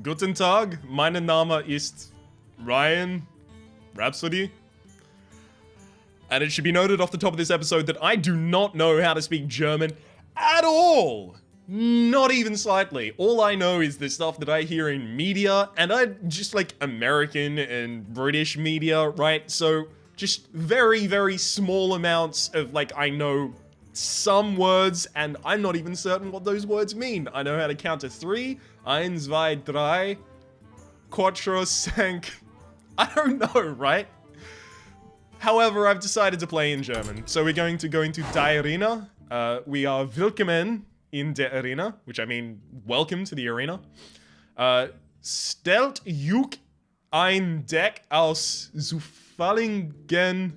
Guten Tag, mein Name ist Ryan Rhapsody. And it should be noted off the top of this episode that I do not know how to speak German at all. Not even slightly. All I know is the stuff that I hear in media, and I just like American and British media, right? So just very, very small amounts of like, I know some words, and I'm not even certain what those words mean. I know how to count to 3. 1, 2, 3, 4, 5. I don't know, right? However, I've decided to play in German. So we're going to go into Die Arena. We are willkommen in der Arena, which I mean, welcome to the arena. Stellt euch ein Deck aus zufälligen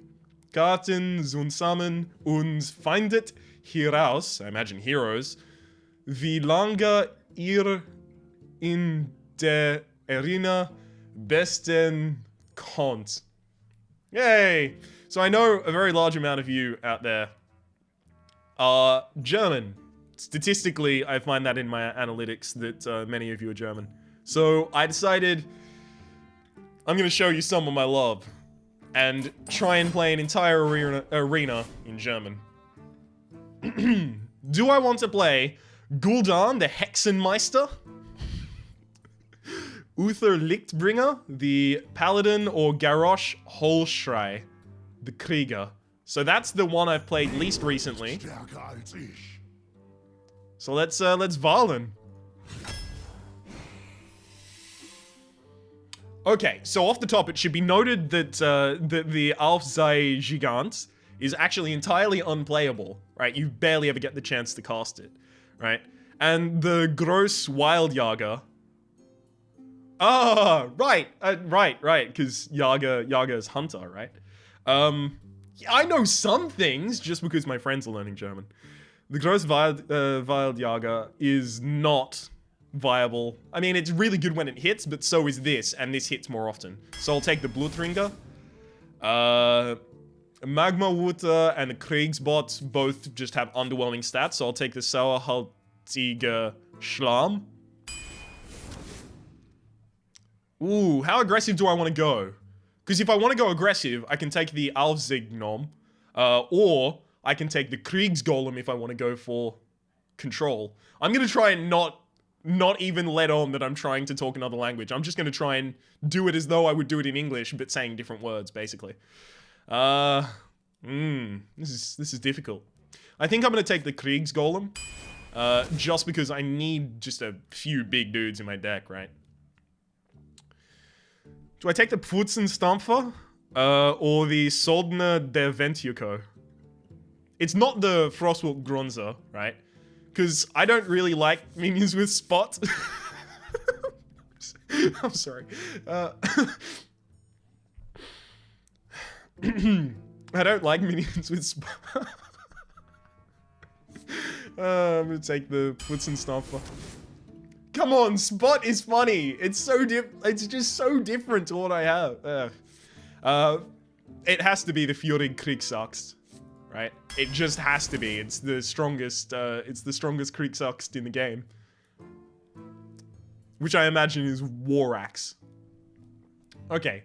Karten zusammen und findet hieraus, I imagine heroes, wie lange ihr in der Arena besten könnt. Yay! So I know a very large amount of you out there are German. Statistically, I find that in my analytics that many of you are German. So I decided I'm going to show you some of my love and try and play an entire arena in German. Do I want to play Gul'dan, the Hexenmeister? Uther Lichtbringer, the Paladin, or Garrosh Holschrei, the Krieger. So that's the one I've played least recently. So let's Valen. Okay, so off the top, it should be noted that the Aufsei Gigant is actually entirely unplayable, right? You barely ever get the chance to cast it, right? And the Gross Wildjager. Ah, right, because Yaga is Hunter, right? I know some things just because my friends are learning German. The Gross Wildjager is not viable. I mean, it's really good when it hits, but so is this, and this hits more often. So I'll take the Blutringer. Magma Water and the Kriegsbot both just have underwhelming stats, so I'll take the Sauerhaltiger Schlamm. Ooh, how aggressive do I want to go? Because if I want to go aggressive, I can take the Alfzignom, or I can take the Kriegsgolem if I want to go for control. I'm going to try and not even let on that I'm trying to talk another language. I'm just going to try and do it as though I would do it in English, but saying different words, basically. This is difficult. I think I'm going to take the Kriegsgolem, just because I need just a few big dudes in my deck, right? Do I take the Pfutzenstampfer, or the Soldner der Ventjuko? It's not the Frostwalk Gronza, right? Because I don't really like minions with spot. I'm sorry. I don't like minions with spot. I'm gonna take the Pfutzenstampfer. Come on, Spot is funny. It's so it's just so different to what I have. It has to be the Fjorig Kriegsaxt, right? It just has to be. It's the strongest Kriegsaxt in the game. Which I imagine is War Axe. Okay.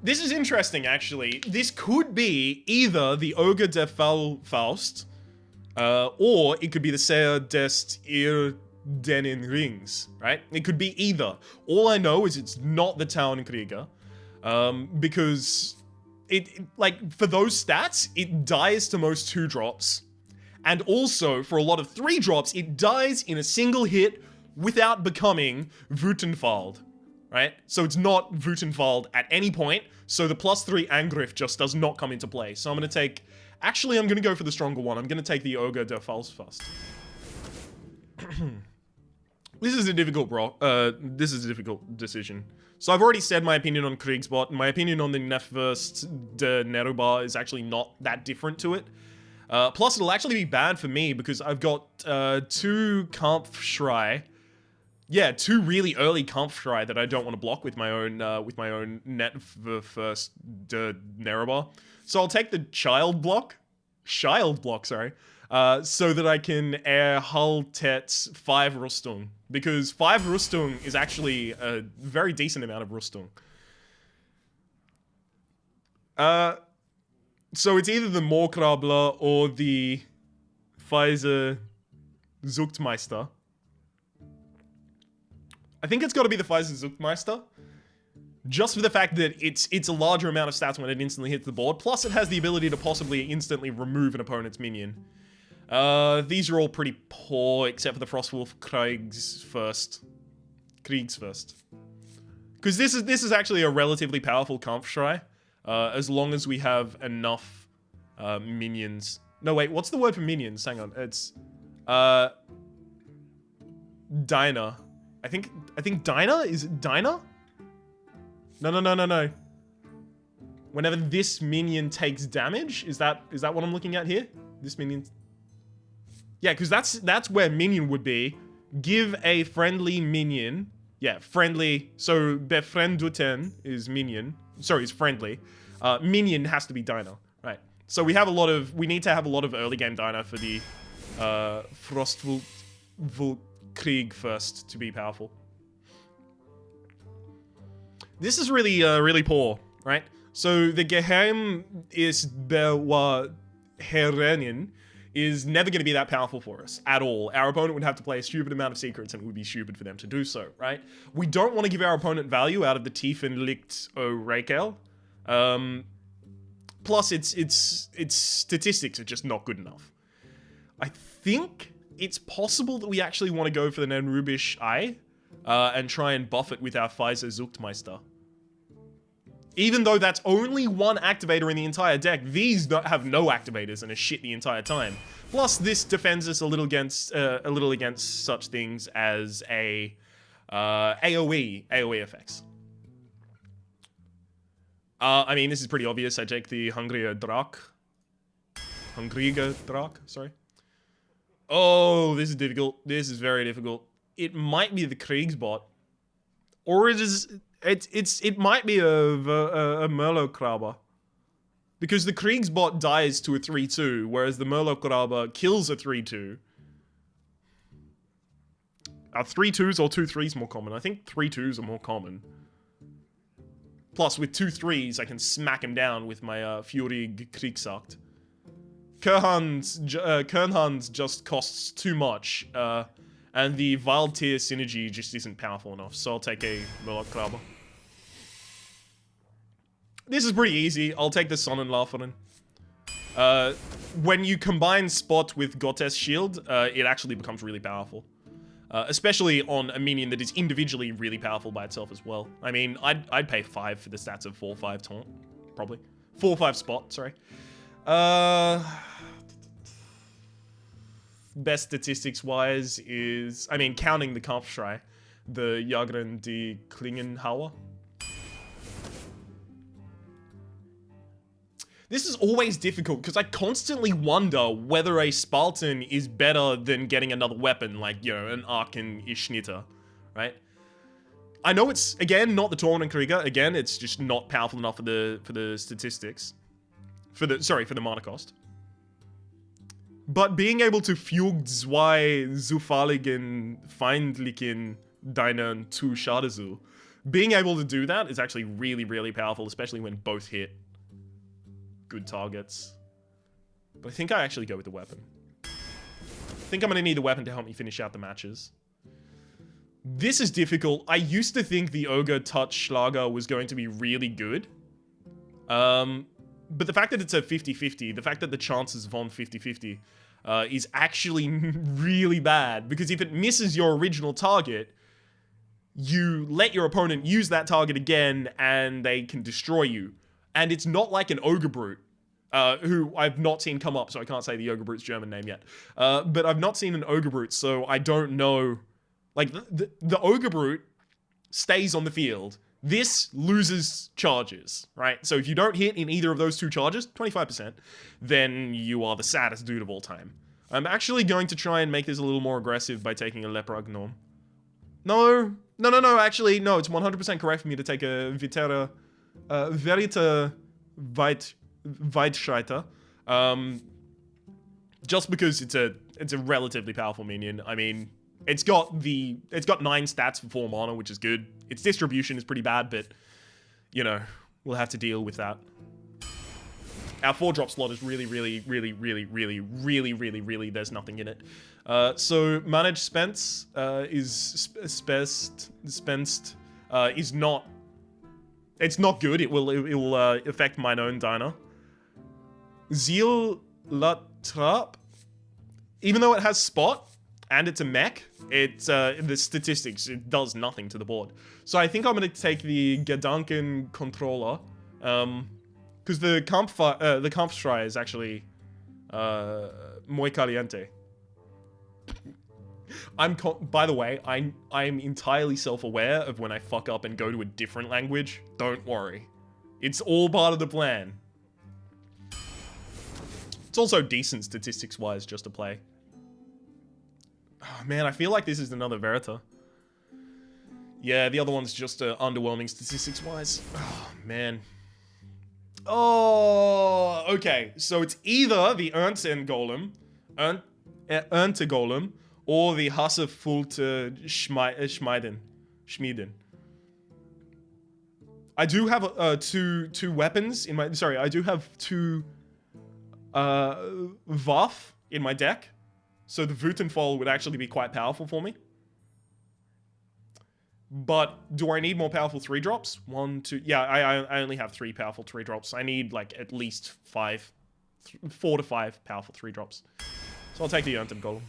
This is interesting, actually. This could be either the Ogre der Faust, or it could be the Seher des Irdenen Rings, right? It could be either. All I know is it's not the Townkrieger, because like, for those stats, it dies to most 2-drops, and also, for a lot of 3-drops, it dies in a single hit without becoming Wütenwald, right? So it's not Wütenwald at any point, so the +3 Angriff just does not come into play. So I'm gonna take... Actually, I'm gonna go for the stronger one. I'm gonna take the Ogre der Faust. This is a difficult decision. So I've already said my opinion on Kriegsbot. My opinion on the Nefverst de Nerubar is actually not that different to it. Plus, it'll actually be bad for me because I've got 2 Kampfschrei. Yeah, 2 really early Kampfschrei that I don't want to block with my own Nefverst de Nerubar. So I'll take the Child block, sorry, so that I can erhaltet 5 Rüstung because 5 Rüstung is actually a very decent amount of Rüstung. So it's either the Moorkrabler or the Pfizer Zuchtmeister. I think it's got to be the Pfizer Zuchtmeister. Just for the fact that it's a larger amount of stats when it instantly hits the board. Plus, it has the ability to possibly instantly remove an opponent's minion. These are all pretty poor, except for the Frostwolf Kriegs first. Because this is actually a relatively powerful Kampfschrei. As long as we have enough minions. No, wait, what's the word for minions? Hang on, it's Dyna. I think Dyna? Is it Dyna? No. Whenever this minion takes damage, is that what I'm looking at here? This minion. Yeah, because that's where minion would be. Give a friendly minion. Yeah, friendly. So befriendeten is minion. Sorry, it's friendly. Minion has to be Dyna. Right. So we need to have a lot of early game Dyna for the Frostwolf Krieg first to be powerful. This is really poor, right? So the Geheim ist Bewahrherin is never going to be that powerful for us at all. Our opponent would have to play a stupid amount of secrets, and it would be stupid for them to do so, right? We don't want to give our opponent value out of the Tiefenlicht o Rakel. Plus, its statistics are just not good enough. I think it's possible that we actually want to go for the Nenrubisch Eye and try and buff it with our Pfizer Zuchtmeister. Even though that's only one activator in the entire deck, these have no activators and are shit the entire time. Plus, this defends us a little against such things as a AoE effects. I mean, this is pretty obvious. I take the Hungriger Drak, sorry. Oh, this is difficult. This is very difficult. It might be the Kriegsbot, or it might be a Merlokrabber. Because the Kriegsbot dies to a 3-2, whereas the Merlokrabber kills a 3-2. Are 3-2s or 2-3s more common? I think 3-2s are more common. Plus, with 2-3s, I can smack him down with my Furig Kriegsakt. Kernhans just costs too much, and the Wildtier synergy just isn't powerful enough, so I'll take a Merlokrabber. This is pretty easy. I'll take the Sonnenlarverin. When you combine Spot with Gottes Shield, it actually becomes really powerful. Especially on a minion that is individually really powerful by itself as well. I mean, I'd pay 5 for the stats of 4-5 Taunt, probably. 4-5 Spot, sorry. Best statistics-wise is, I mean, counting the Kampfschrei, the Jagren die Klingenhauer. This is always difficult, because I constantly wonder whether a Spartan is better than getting another weapon, like, you know, an Arken Ischnitter, right? I know it's, again, not the Tornenkrieger. Again, it's just not powerful enough for the statistics. For the mana cost. But being able to Fug zwei zufälligen feindlichen deinen zu Schadezu, being able to do that is actually really powerful, especially when both hit good targets. But I think I actually go with the weapon. I think I'm going to need the weapon to help me finish out the matches. This is difficult. I used to think the Ogre Touch Schlager was going to be really good. But the fact that it's a 50-50, the fact that the chances of on 50-50 is actually really bad. Because if it misses your original target, you let your opponent use that target again and they can destroy you. And it's not like an Ogre Brute, who I've not seen come up, so I can't say the Ogre Brute's German name yet. But I've not seen an Ogre Brute, so I don't know. Like, the Ogre Brute stays on the field. This loses charges, right? So if you don't hit in either of those two charges, 25%, then you are the saddest dude of all time. I'm actually going to try and make this a little more aggressive by taking a Lepra Gnome. No, actually, no, it's 100% correct for me to take a Verita Weitschreiter. Just because it's a relatively powerful minion. I mean, It's got 9 stats for 4 mana, which is good. Its distribution is pretty bad, but, you know, we'll have to deal with that. Our 4-drop slot is really, there's nothing in it. So manage spence is not. It's not good. It will affect mine own diner. Zeal Latrap, even though it has spot and it's a mech, the statistics, it does nothing to the board. So I think I'm gonna take the Gedanken controller. Because the Kampfschrei is actually muy caliente. By the way, I'm entirely self-aware of when I fuck up and go to a different language. Don't worry. It's all part of the plan. It's also decent statistics-wise just to play. Oh, man, I feel like this is another Verita. Yeah, the other one's just underwhelming statistics-wise. Oh, man. Oh, okay. So it's either the Ernten Golem, or the Hassefult Schmieden. I do have two weapons in my. Sorry, I do have 2 Waff in my deck, so the Wutenfall would actually be quite powerful for me. But do I need more powerful 3-drops? 1, 2... Yeah, I only have 3 powerful 3-drops. I need, like, at least 4 to 5 powerful 3-drops. So I'll take the Ernten Golem.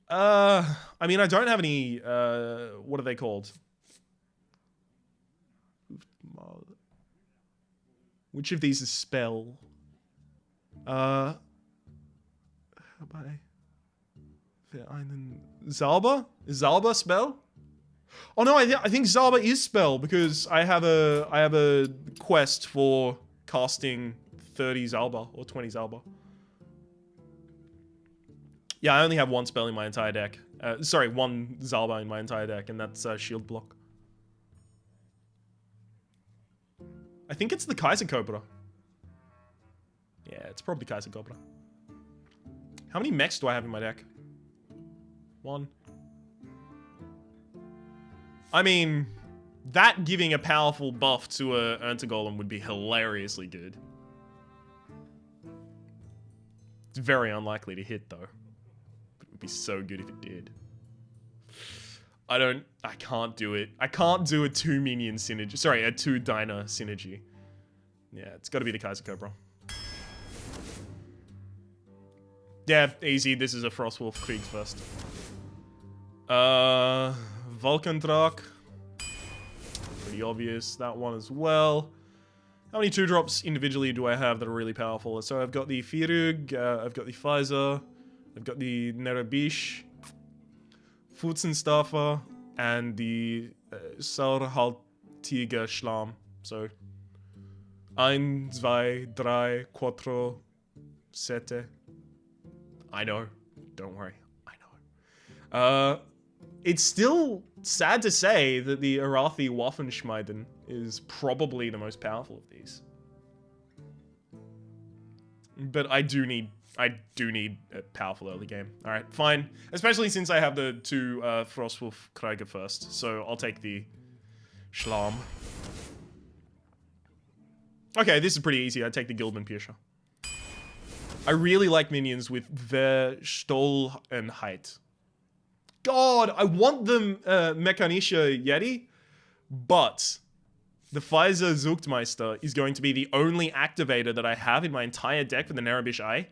I mean, I don't have any... what are they called? Which of these is spell? Zalba? Is Zalba spell? Oh no, I think Zalba is spell because I have a quest for casting 30 Zalba or 20 Zalba. Yeah, I only have 1 spell in my entire deck. Sorry, 1 Zalba in my entire deck, and that's shield block. I think it's the Kaiser Cobra. Yeah, it's probably Kaiser Cobra. How many mechs do I have in my deck? 1. I mean, that giving a powerful buff to a Ernten Golem would be hilariously good. It's very unlikely to hit, though. But it would be so good if it did. I can't do it. I can't do a 2-minion synergy. Sorry, a 2-diner synergy. Yeah, it's got to be the Kaiser Cobra. Yeah, easy. This is a Frostwolf Kriegs first. Vulcandrak. Pretty obvious. That one as well. How many 2-drops individually do I have that are really powerful? So I've got the Firug, I've got the Pfizer, I've got the Nerebish, Futzenstaffer, and the Saurhaltiger Schlam. So 1, 2, 3, 4, 7. I know. Don't worry. I know. It's still sad to say that the Arathi Waffenschmieden is probably the most powerful of these. But I do need a powerful early game. Alright, fine. Especially since I have the 2 Frostwolf Krieger first. So I'll take the Schlam. Okay, this is pretty easy. I take the Gildman Pirscher. I really like minions with Verstohlenheit. God, I want the Mechanische Yeti, but the Pfizer Zuchtmeister is going to be the only activator that I have in my entire deck for the Nerebish Eye.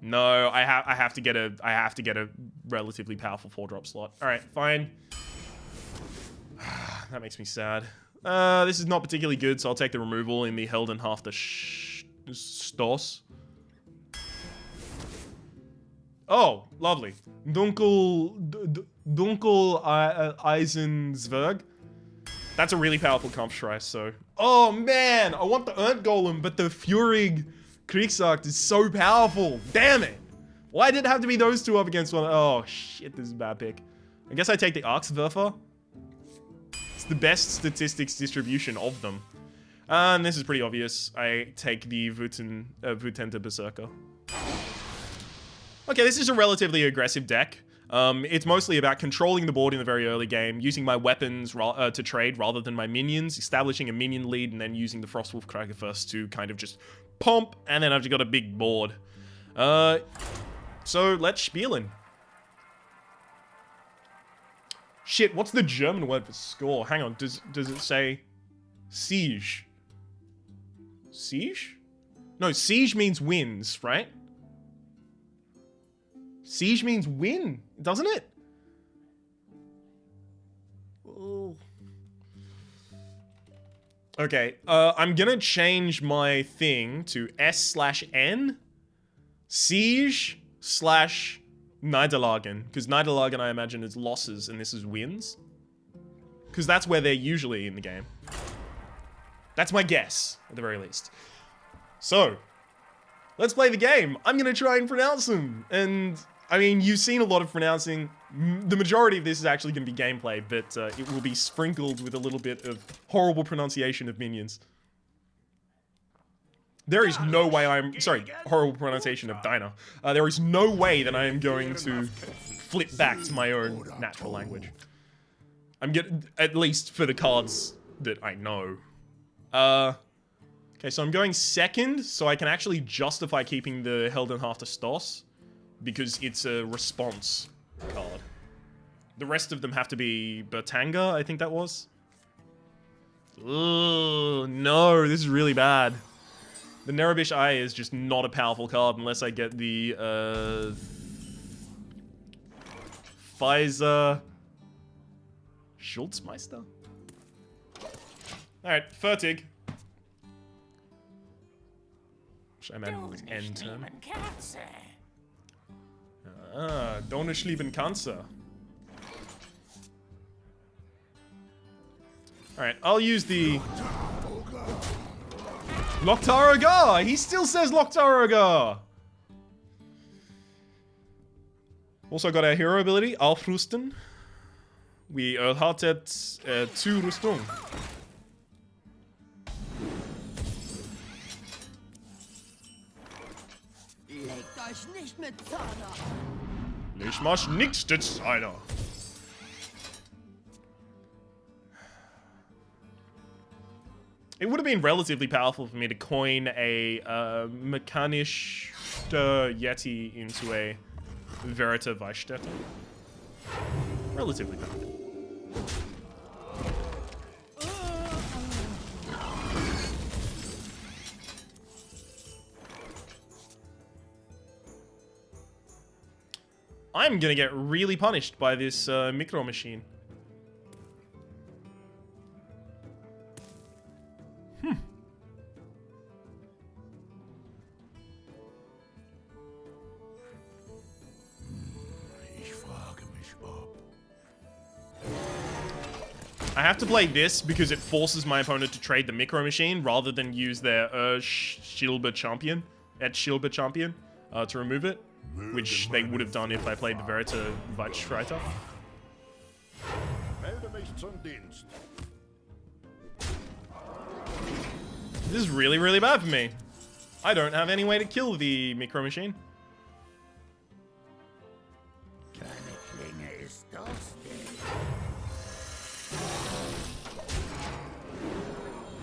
No, I have to get a relatively powerful 4-drop slot. All right, fine. That makes me sad. This is not particularly good, so I'll take the removal in the Heldenhafter Stoss. Oh, lovely. Dunkel Eisenzwerg. That's a really powerful Kampfschrei, so... Oh, man! I want the Ernten Golem, but the Furig Kriegsakt is so powerful. Damn it! Why did it have to be those 2 up against one? Oh, shit, this is a bad pick. I guess I take the Axwerfer. It's the best statistics distribution of them. And this is pretty obvious. I take the Wutenter Berserker. Okay, this is a relatively aggressive deck. It's mostly about controlling the board in the very early game, using my weapons to trade rather than my minions, establishing a minion lead, and then using the Frostwolf Cracker first to kind of just pump, and then I've just got a big board. So let's spielen. Shit, what's the German word for score? Hang on, does it say siege? Siege? No, siege means wins, right? Siege means win, doesn't it? Oh. Okay, I'm gonna change my thing to S/N. Siege / Niederlagen. Because Niederlagen, I imagine, is losses, and this is wins. Because that's where they're usually in the game. That's my guess, at the very least. So, let's play the game. I'm gonna try and pronounce them. And, I mean, you've seen a lot of pronouncing. The majority of this is actually gonna be gameplay, but it will be sprinkled with a little bit of horrible pronunciation of minions. There is no way horrible pronunciation of Diner. There is no way that I am going to flip back to my own natural language. I'm getting, at least for the cards that I know. Okay, so I'm going second, so I can actually justify keeping the Heldenhafter Stoss, because it's a response card. The rest of them have to be Bertanga, I think that was. Ugh, no, this is really bad. The Nerebish Eye is just not a powerful card unless I get the, Pfizer Schultzmeister? Alright, Fertig. Which I imagine was end turn. Ah, don't schlieben Kanzer. Alright, I'll use the Loktaragar! He still says Loktaragar! Also got our hero ability, Aufrüsten. We erhaltet 2 Rüstung. Legt euch nicht mit Zorn. Ich mach nichts mit Zorn. It would have been relatively powerful for me to coin a Mechanisch Yeti into a Verita Weichstätter. Relatively powerful. I'm gonna get really punished by this micro machine. I have to play this because it forces my opponent to trade the Micro Machine rather than use their Schilber Champion to remove it, which they would have done if I played the Verita Weichschreiter. This is really, really bad for me. I don't have any way to kill the Micro Machine.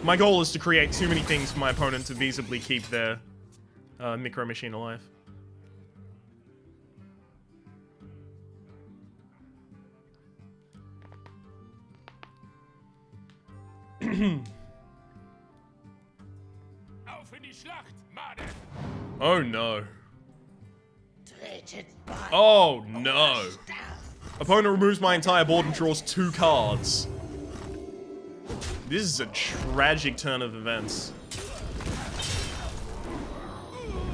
My goal is to create too many things for my opponent to feasibly keep their Micro Machine alive. Oh no. Oh no. Opponent removes my entire board and draws 2 cards. This is a tragic turn of events.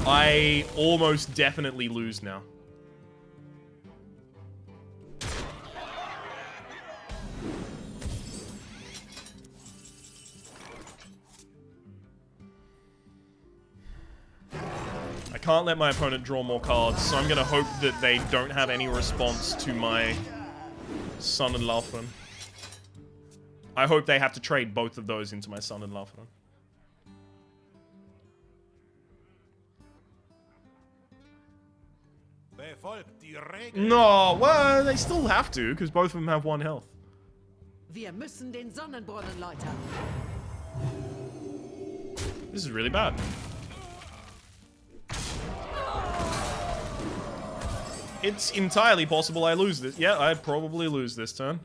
I almost definitely lose now. I can't let my opponent draw more cards, so I'm gonna hope that they don't have any response to my Sun and Laufren. I hope they have to trade both of those into my Sun and Laufren. No, well, they still have to, because both of them have 1 health. Wir müssen den Sonnenbrunnen läutern. This is really bad. It's entirely possible I lose this. Yeah, I'd probably lose this turn.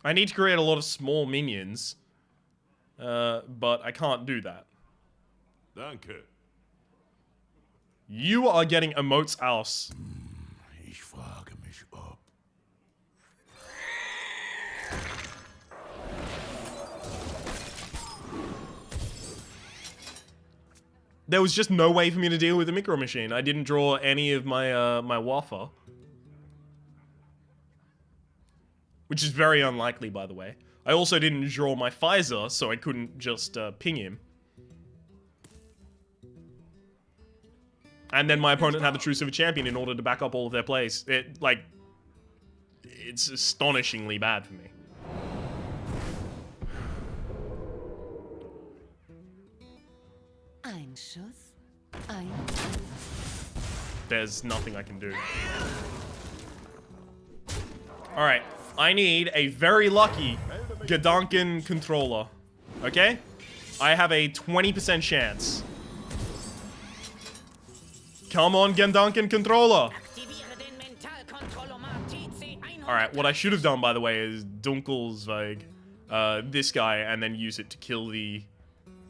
I need to create a lot of small minions. But I can't do that. Danke. You are getting emotes aus. Ich frage mich ob. There was just no way for me to deal with the micro machine. I didn't draw any of my my Waffa. Which is very unlikely, by the way. I also didn't draw my Pfizer, so I couldn't just ping him. And then my opponent had the True Silver Champion in order to back up all of their plays. It's astonishingly bad for me. Ein Schuss, ein... There's nothing I can do. Alright, I need a very lucky Gedanken controller. Okay? I have a 20% chance. Come on, Gedanken controller! Alright, what I should have done, by the way, is Dunkelsveig, this guy, and then use it to kill the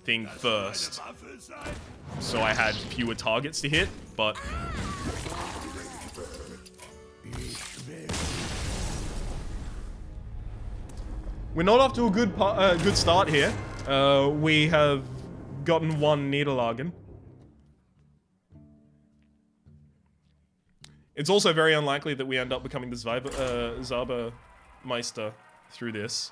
thing first. So I had fewer targets to hit, but... We're not off to a good start here. We have gotten 1 Niederlagen. It's also very unlikely that we end up becoming the Zaubermeister through this.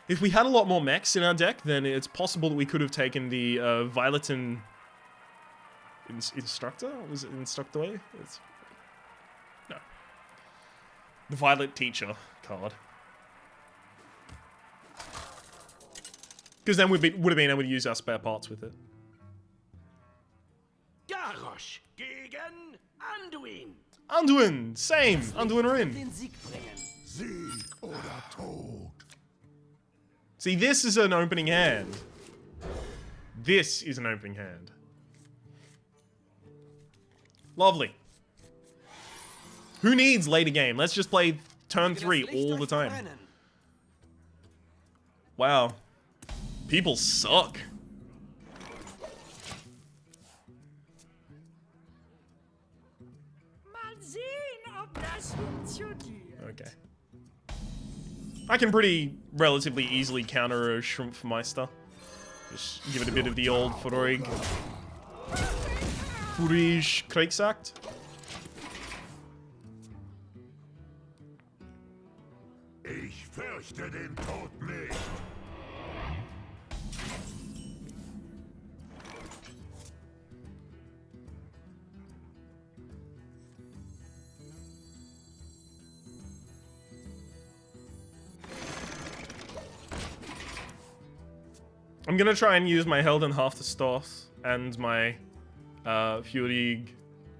If we had a lot more mechs in our deck, then it's possible that we could have taken the Violeton Instructor? Was it Instructor? No. The Violet Teacher card. Because then we would have been able to use our spare parts with it. Garrosh gegen Anduin. Anduin! Same! Anduin are in. Sieg oder Tod. See, this is an opening hand. This is an opening hand. Lovely. Who needs later game? Let's just play turn 3 all the time. Wow. People suck. Okay. I can pretty relatively easily counter a Schrumpfmeister. Just give it a bit of the old Furig Kriegsakt. Ich fürchte den Tod nicht. I'm gonna try and use my Helden half the Stoth and my Furig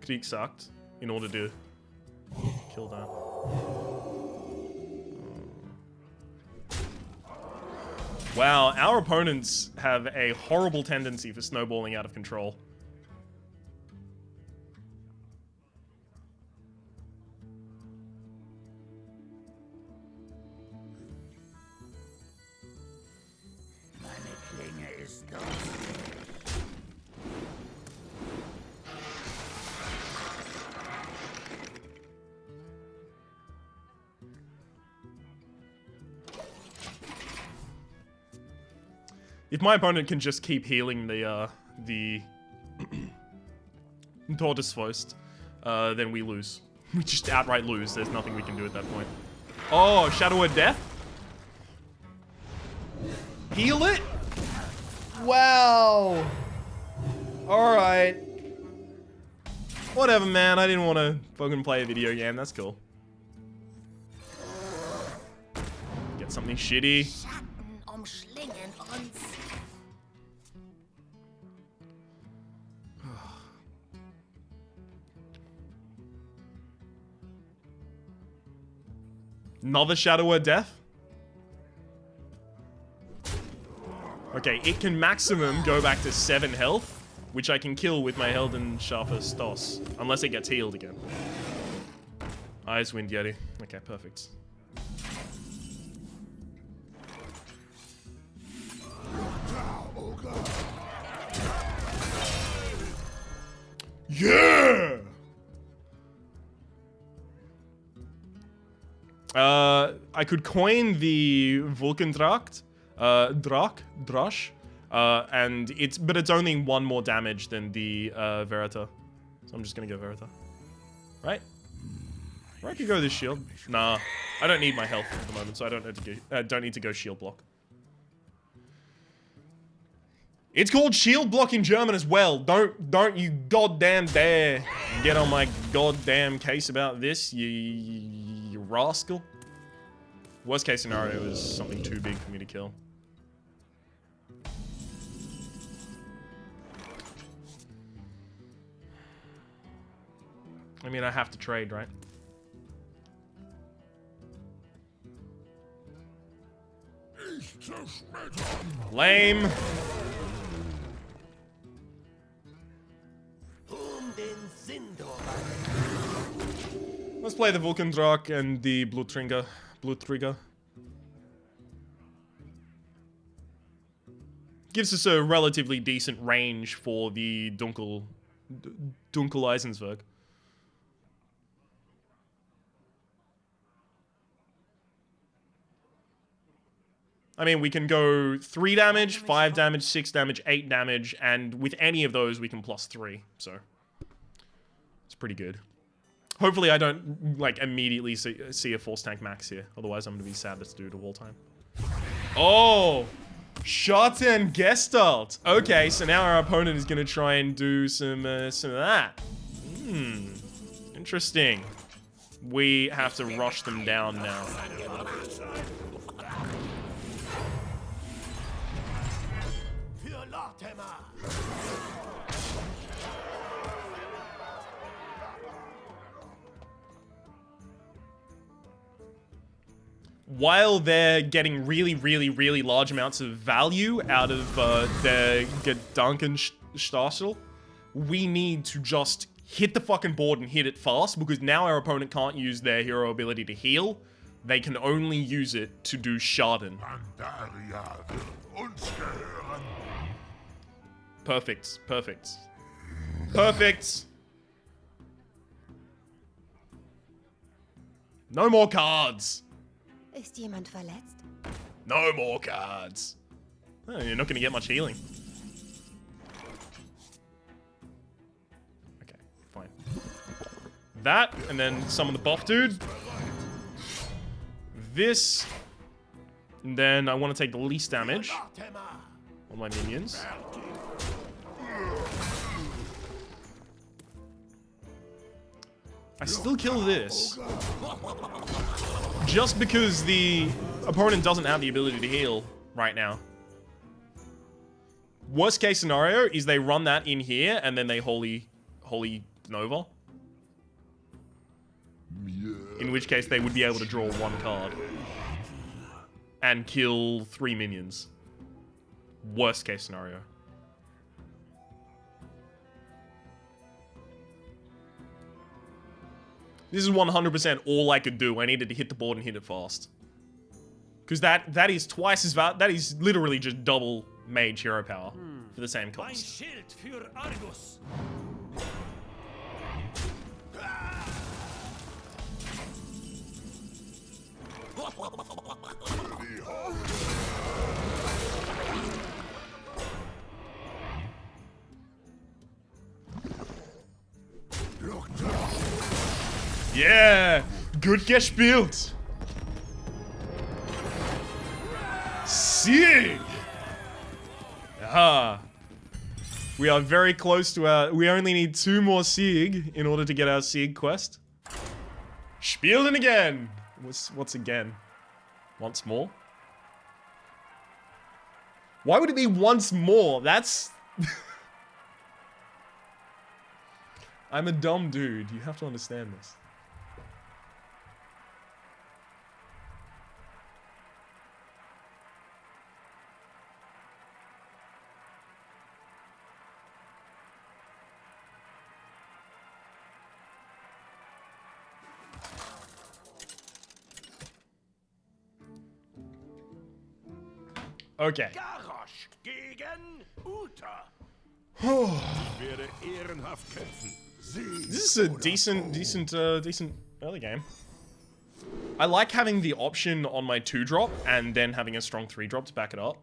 Kriegsakt in order to kill that. Wow, our opponents have a horrible tendency for snowballing out of control. If my opponent can just keep healing the Todesfaust, then we lose. We just outright lose. There's nothing we can do at that point. Oh, Shadow of Death? Heal it? Wow. Alright. Whatever, man. I didn't want to fucking play a video game. That's cool. Get something shitty. Another Shadow of Death? Okay, it can maximum go back to 7 health, which I can kill with my Helden Sharper Stoss, unless it gets healed again. Icewind Yeti. Okay, perfect. Yeah! I could coin the Vulcandracht, Drash, but it's only 1 more damage than the Verita. So I'm just gonna go Verita. Right? Or I could go this shield. Nah, I don't need my health at the moment, so I don't need to go shield block. It's called shield block in German as well. Don't you goddamn dare get on my goddamn case about this, you rascal. Worst case scenario is something too big for me to kill. I mean, I have to trade, right? Lame. Let's play the Vulcandrach and the Bluttrigger. Gives us a relatively decent range for the Dunkel Eisensberg. I mean, we can go 3 damage, 5 damage, 6 damage, 8 damage, and with any of those, we can plus 3, so it's pretty good. Hopefully I don't, like, immediately see a Force Tank Max here, otherwise I'm gonna be saddest dude of all time. Oh! Scharten Gestalt! Okay, so now our opponent is gonna try and do some of that. Interesting. We have to rush them down now. While they're getting really large amounts of value out of their Gedankenstassel, we need to just hit the fucking board and hit it fast, because now our opponent can't use their hero ability to heal. They can only use it to do Schaden. Perfect. No more cards. Ist jemand verletzt? No more cards. Oh, you're not going to get much healing. Okay, fine. That, and then summon the buff dude. This. And then I want to take the least damage on my minions. I still kill this. Just because the opponent doesn't have the ability to heal right now. Worst case scenario is they run that in here and then they Holy Nova. In which case they would be able to draw 1 card. And kill 3 minions. Worst case scenario. This is 100% all I could do. I needed to hit the board and hit it fast. Because that is twice as that is literally just double mage hero power for the same cost. Yeah, good gespielt. Sieg. Aha. We are very close to our. We only need 2 more Sieg in order to get our Sieg quest. Spielen again. What's again? Once more? Why would it be once more? That's. I'm a dumb dude. You have to understand this. Okay. Garrosh gegen Uta. Ich werde ehrenhaft kämpfen. This is a decent early game. I like having the option on my 2-drop and then having a strong 3-drop to back it up.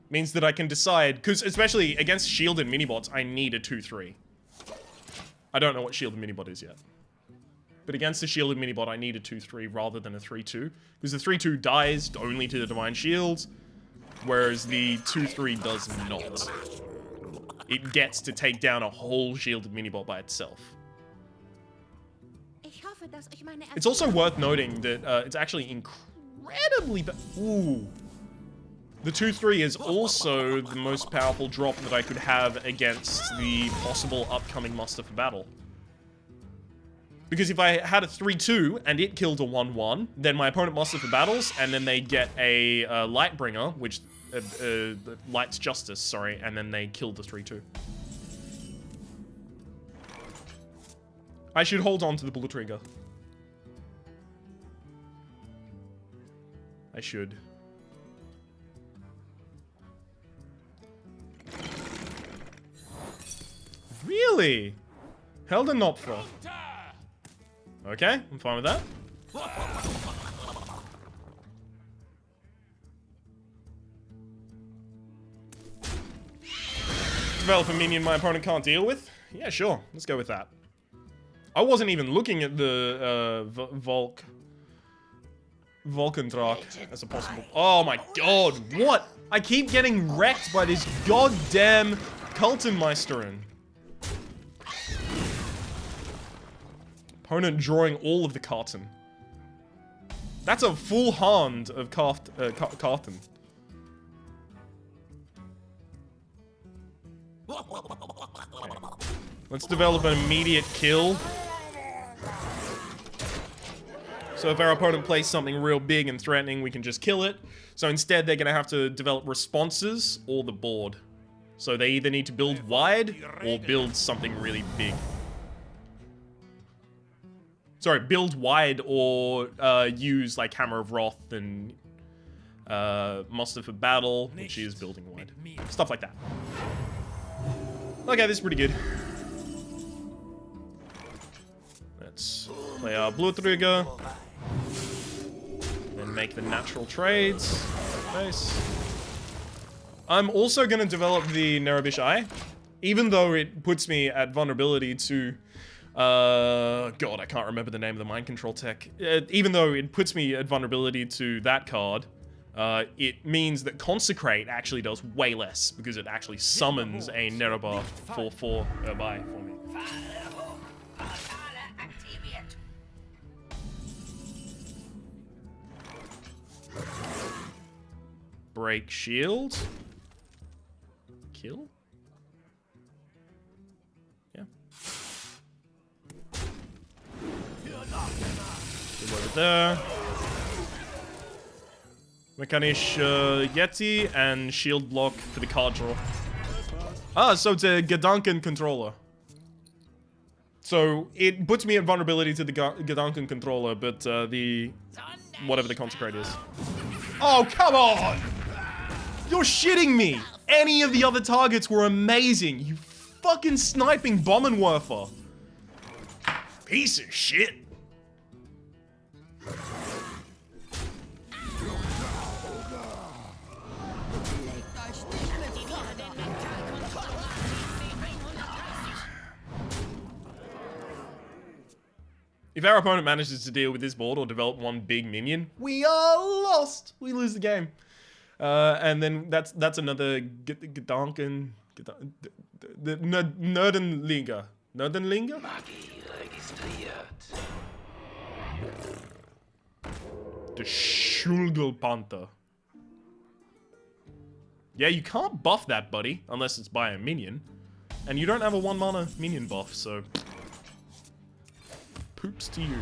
Means that I can decide, because especially against shielded minibots, I need a 2-3. I don't know what shielded minibot is yet. But against the shielded minibot, I need a 2-3 rather than a 3-2. Because the 3-2 dies only to the Divine Shields, whereas the 2-3 does not. It gets to take down a whole shielded minibot by itself. It's also worth noting that it's actually incredibly ooh. The 2-3 is also the most powerful drop that I could have against the possible upcoming muster for battle. Because if I had a 3-2 and it killed a 1-1, then my opponent muster for battles, and then they get a Lightbringer, which Light's Justice, sorry, and then they kill the 3-2. I should hold on to the bullet trigger. I should. Really? Heldenopfer. Okay, I'm fine with that. Develop a minion my opponent can't deal with? Yeah, sure. Let's go with that. I wasn't even looking at the Volkendrak as a possible... Oh my god, what? I keep getting wrecked by this goddamn Kultenmeisterin. Opponent drawing all of the Karten. That's a full hand of Karten. Okay. Let's develop an immediate kill. So if our opponent plays something real big and threatening, we can just kill it. So instead, they're going to have to develop responses or the board. So they either need to build wide or build something really big. Sorry, build wide or use like Hammer of Wrath and Muster for Battle, which is building wide. Stuff like that. Okay, this is pretty good. Let's play our Blue Trigger. Then make the natural trades. Nice. I'm also going to develop the Nerebish Eye. Even though it puts me at vulnerability to... God, I can't remember the name of the mind control tech. Even though it puts me at vulnerability to that card, it means that Consecrate actually does way less, because it actually summons a Nerebar 4/4 Urbai for me. Break shield. Kill? Yeah. Go over there. Mechanisch Yeti and shield block for the card draw. Ah, so it's a Gedanken controller. So it puts me at vulnerability to the Gedanken controller, but the whatever the Consecrate is. Oh, come on! You're shitting me! Any of the other targets were amazing. You fucking sniping Bommenwerfer. Piece of shit. If our opponent manages to deal with this board or develop one big minion, we are lost. We lose the game. And then that's another Gedanken... The Nerdenlinger. Nerdenlinger? The Schulgelpanther. Yeah, you can't buff that, buddy, unless it's by a minion. And you don't have a 1-mana minion buff, so... Poops to you.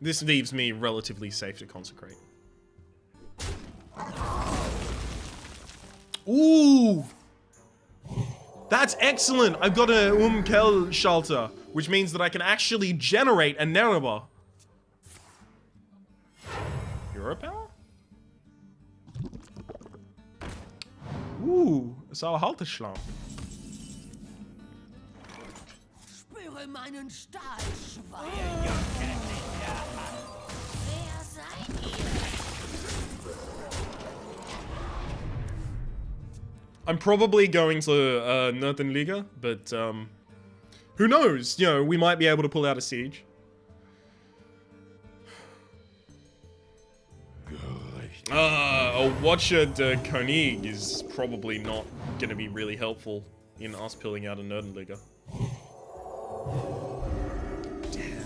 This leaves me relatively safe to Consecrate. Ooh! That's excellent! I've got a Umkelschalter, which means that I can actually generate a Nerva. Hero power? Ooh, Sauerhalteschlamm. Spüre meinen Stahlschwein. Wer seid ihr? I'm probably going to Liga, but who knows? You know, we might be able to pull out a siege. A Watcher de Konig is probably not going to be really helpful in us pulling out a Liga. Damn.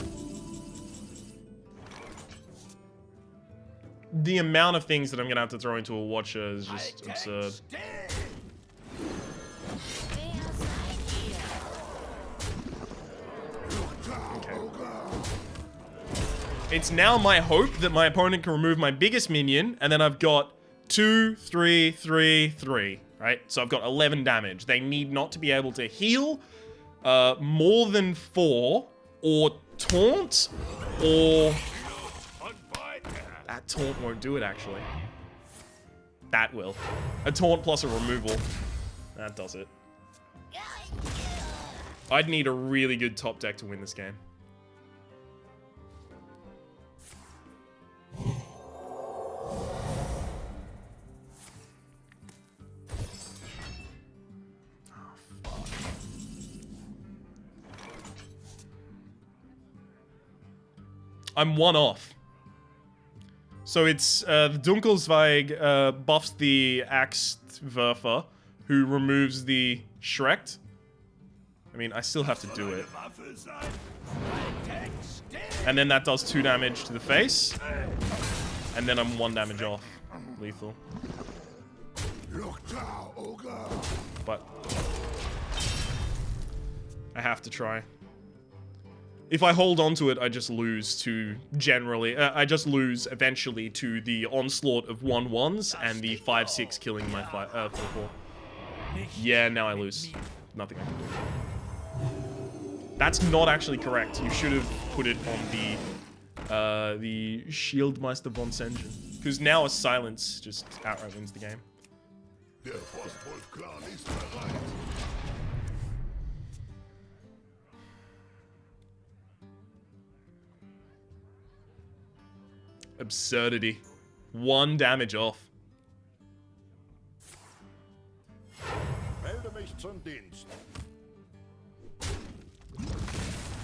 The amount of things that I'm going to have to throw into a Watcher is just absurd. It's now my hope that my opponent can remove my biggest minion, and then I've got 2, 3, 3, 3, right? So I've got 11 damage. They need not to be able to heal more than 4, or taunt, or... That taunt won't do it, actually. That will. A taunt plus a removal. That does it. I'd need a really good top deck to win this game. I'm one off. So it's the Dunkelzweig buffs the Axtwerfer, who removes the Schrecked. I mean, I still have to do it. And then that does 2 damage to the face. And then I'm 1 damage off. Lethal. But I have to try. If I hold on to it, I just lose to generally... I just lose eventually to the onslaught of 1/1s and the 5/6 killing my 4/4. Yeah, now I lose. Nothing I can do. That's not actually correct. You should have put it on the Shieldmeister von Sengen. Because now a silence just outright wins the game. Der Frostwolf-Clan ist bereit. Absurdity. 1 damage off. Melde mich zum Dienst.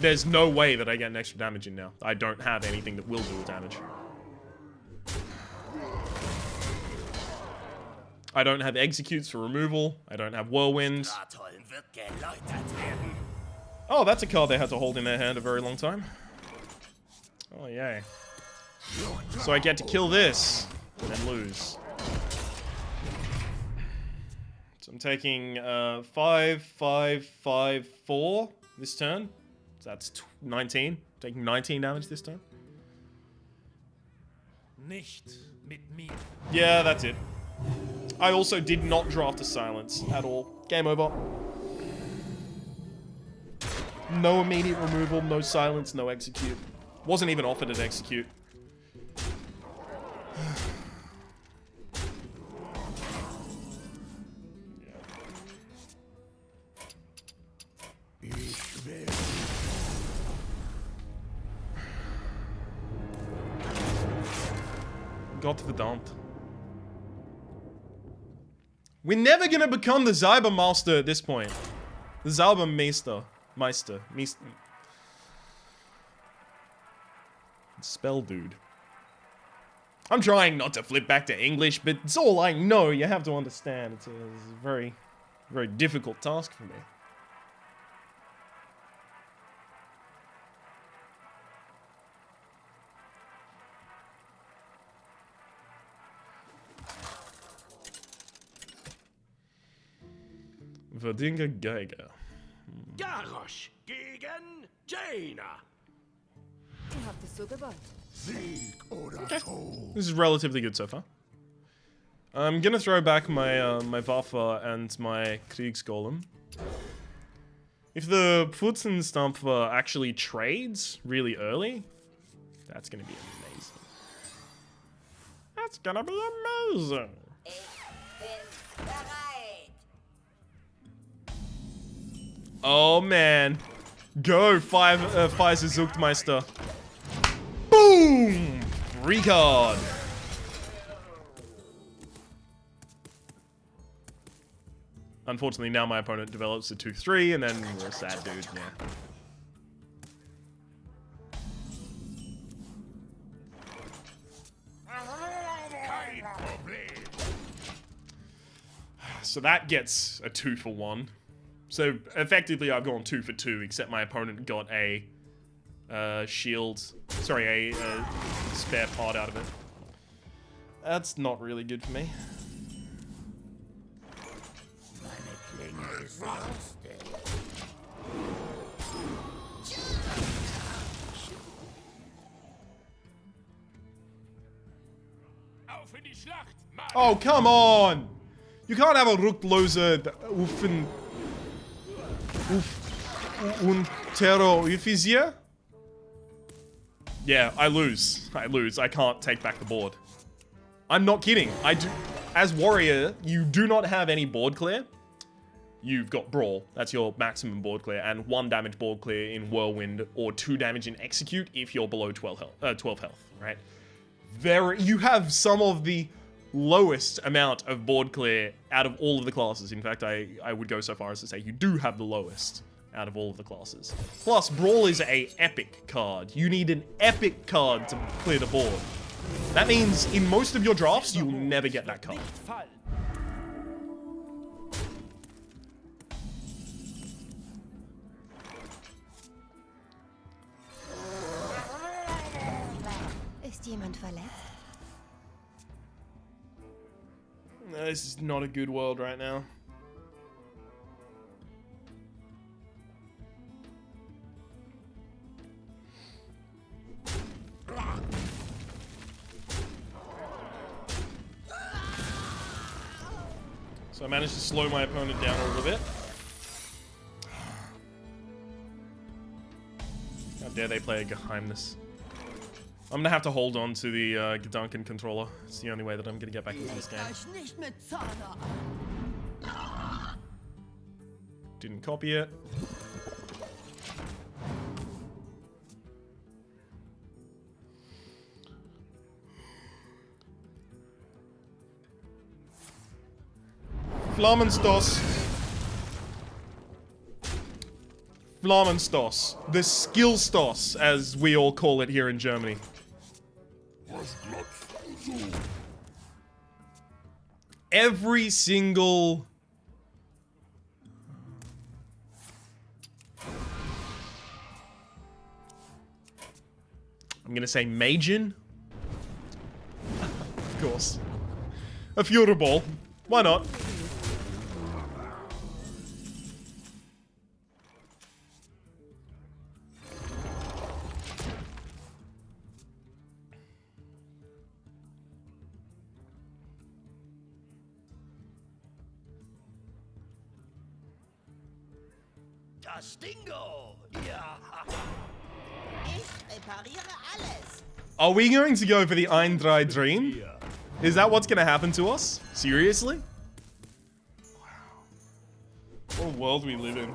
There's no way that I get an extra damage in now. I don't have anything that will do damage. I don't have executes for removal. I don't have whirlwind. Oh, that's a card they had to hold in their hand a very long time. Oh, yay. So I get to kill this and then lose. So I'm taking 5, 5, 5, 4 this turn. So that's 19. Taking 19 damage this turn. Yeah, that's it. I also did not draft a silence at all. Game over. No immediate removal, no silence, no execute. Wasn't even offered an execute. Gott verdammt. We're never gonna become the Zaubermaster at this point. The Zaubermeister. Meister. Spell dude. I'm trying not to flip back to English, but it's all I know. You have to understand. It's a very, very difficult task for me. Verdinge Geiger. Garrosh gegen Jaina. Ihr habt es so gewollt. Sieg oder Okay. Tod. This is relatively good so far. I'm gonna throw back my my Waffe and my Kriegsgolem. If the Pfutzenstampfer actually trades really early, that's gonna be amazing. That's gonna be amazing. Oh man. Go, Pfizer Zuchtmeister. Boom! Free card. Unfortunately, now my opponent develops a 2-3, and then we're a sad dude, yeah. So that gets a 2 for 1. So effectively, I've gone 2 for 2, except my opponent got a shield. Sorry, a spare part out of it. That's not really good for me. Oh, come on! You can't have a Ruckloser Uffen Untero Uffisier? Yeah, I lose. I lose. I can't take back the board. I'm not kidding. I do. As warrior, you do not have any board clear. You've got Brawl. That's your maximum board clear, and 1 damage board clear in Whirlwind, or 2 damage in Execute if you're below 12 health, right? You have some of the lowest amount of board clear out of all of the classes. In fact, I would go so far as to say you do have the lowest out of all of the classes. Plus, Brawl is a epic card. You need an epic card to clear the board. That means in most of your drafts, you'll never get that card. Ist jemand verletzt? This is not a good world right now. So I managed to slow my opponent down a little bit. How dare they play a Geheimnis. I'm gonna have to hold on to the Gedanken controller. It's the only way that I'm gonna get back into this game. Didn't copy it. Flammenstoss. Flammenstoss. The skill stoss, as we all call it here in Germany. Every single... I'm gonna say Majin. Of course. A Fury. Why not? Das Dingo! Ja! Ich repariere alles. Are we going to go for the Ein Drei Dream? Is that what's gonna happen to us? Seriously? Wow. What a world we live in.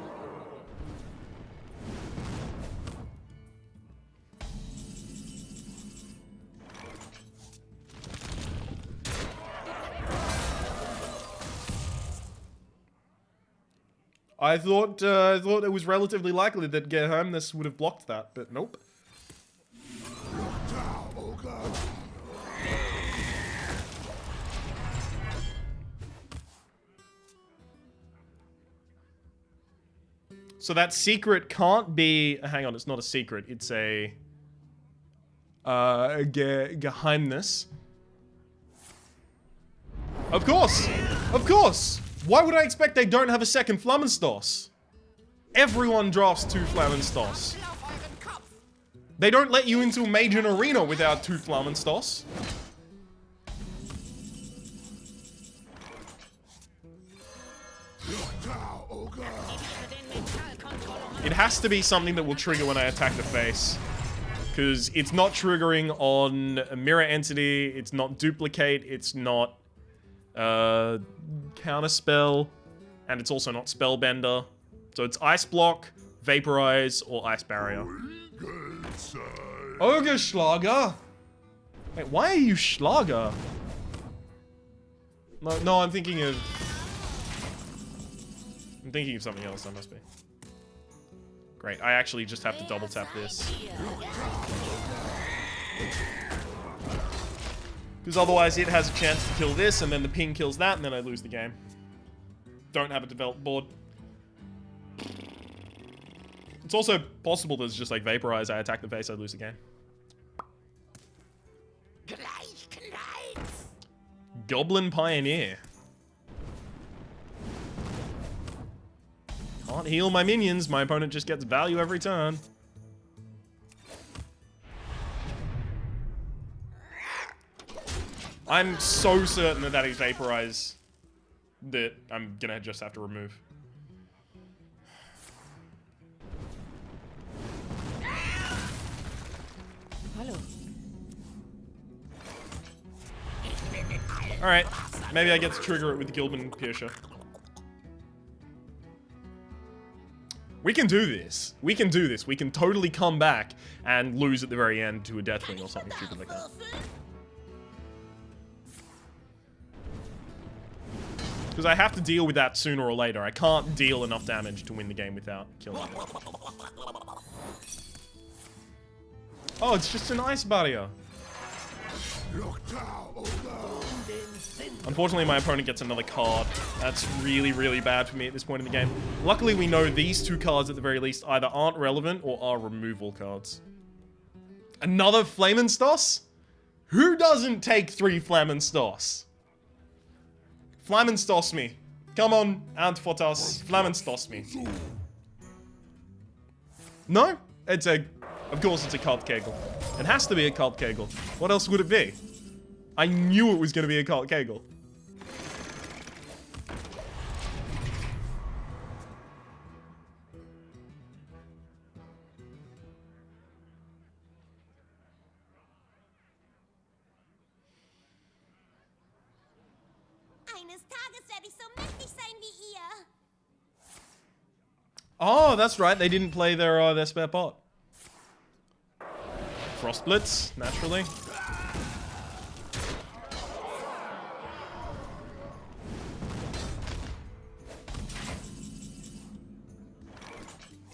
I thought it was relatively likely that Geheimnis would have blocked that, but nope. So that secret can't be... Hang on, it's not a secret. It's a... Geheimnis. Of course! Of course! Why would I expect they don't have a second Flammenstoss? Everyone drafts 2 Flammenstoss. They don't let you into a major arena without 2 Flammenstoss. It has to be something that will trigger when I attack the face. Because it's not triggering on a mirror entity, it's not duplicate, it's not counterspell, and it's also not spellbender. So it's ice block, vaporize, or ice barrier. Ogre Schlager? Wait, why are you Schlager? No, I'm thinking of something else, that must be. Great, I actually just have to double tap this. Because otherwise it has a chance to kill this, and then the ping kills that, and then I lose the game. Don't have a developed board. It's also possible there's just like vaporize, I attack the face, I lose the game. Goblin Pioneer. Can't heal my minions, my opponent just gets value every turn. I'm so certain that that is vaporize that I'm gonna just have to remove. Hallo. Alright, maybe I get to trigger it with the Gilman Piercer. We can do this. We can do this. We can totally come back and lose at the very end to a Deathwing or something stupid like that. Because I have to deal with that sooner or later. I can't deal enough damage to win the game without killing it. Oh, it's just an ice barrier. Unfortunately, my opponent gets another card. That's really, really bad for me at this point in the game. Luckily, we know these two cards at the very least either aren't relevant or are removal cards. Another Flamenstos? Who doesn't take 3 Flamenstos? Flamenstos me. Come on, Antfotas. Flamenstos me. No? It's a... Of course it's a cult kegel. It has to be a cult kegel. What else would it be? I knew it was going to be a cult kegel. Eines Tages werde ich so mächtig sein wie ihr. Oh, that's right. They didn't play their spare part. Frost Blitz, naturally.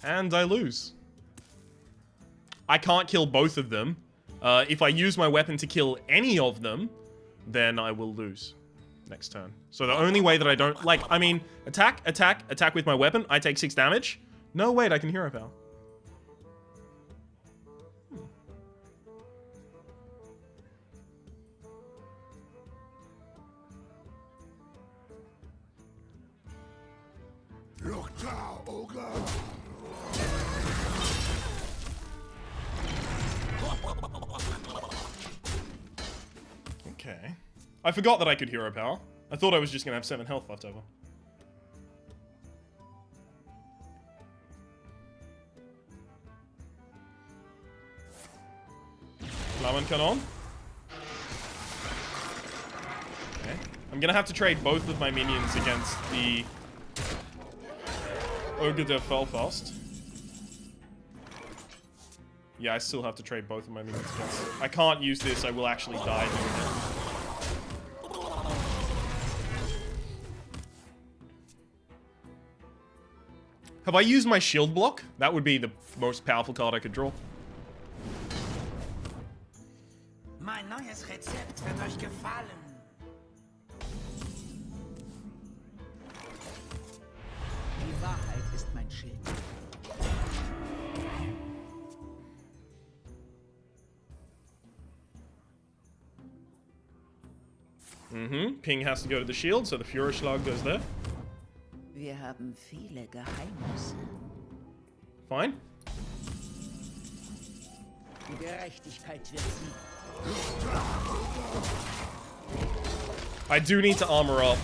And I lose. I can't kill both of them. If I use my weapon to kill any of them, then I will lose next turn. So the only way that I don't... Like, I mean, attack with my weapon, I take 6 damage. No, wait, I can hero power. Okay. I forgot that I could hero power. I thought I was just gonna have 7 health left over. Flammenkanon. Okay. I'm gonna have to trade both of my minions against the Ogre der Fellfast. Yeah, I still have to trade both of my minions against it. I can't use this, I will actually die doing it. Have I used my shield block? That would be the most powerful card I could draw. Mein neues Rezept wird euch gefallen. Die Wahrheit ist mein Schild. Ping has to go to the shield, so the Fuhrer-Schlag goes there. Wir haben viele Geheimnisse. Fine. Die Gerechtigkeit wird siegen. I do need to armor up.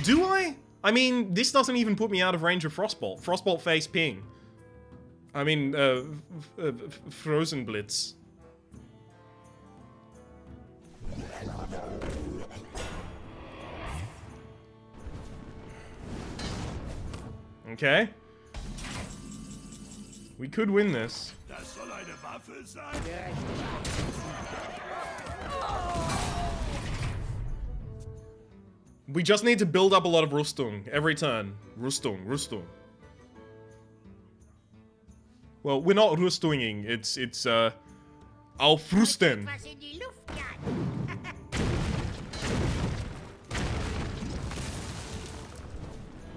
Do I? I mean, this doesn't even put me out of range of Frostbolt. Frostbolt face ping. I mean, Frozen Blitz. Okay. We could win this. Das soll eine Waffe sein. We just need to build up a lot of Rüstung every turn. Rüstung. Well, we're not Rüstunging. It's Aufrüsten. Was in die Luft jagen.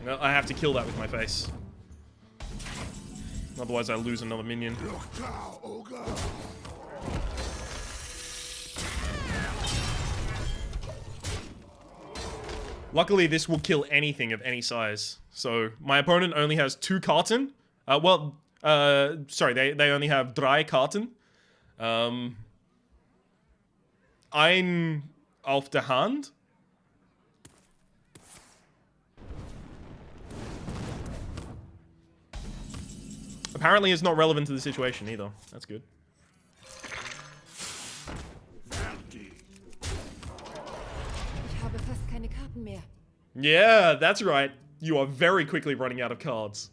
No, I have to kill that with my face. Otherwise I lose another minion. Luckily, this will kill anything of any size. So, my opponent only has 2 Karten. Sorry, they only have 3 Karten. Ein auf der Hand. Apparently, it's not relevant to the situation either. That's good. Ich habe fast keine Karten mehr. Yeah, that's right. You are very quickly running out of cards.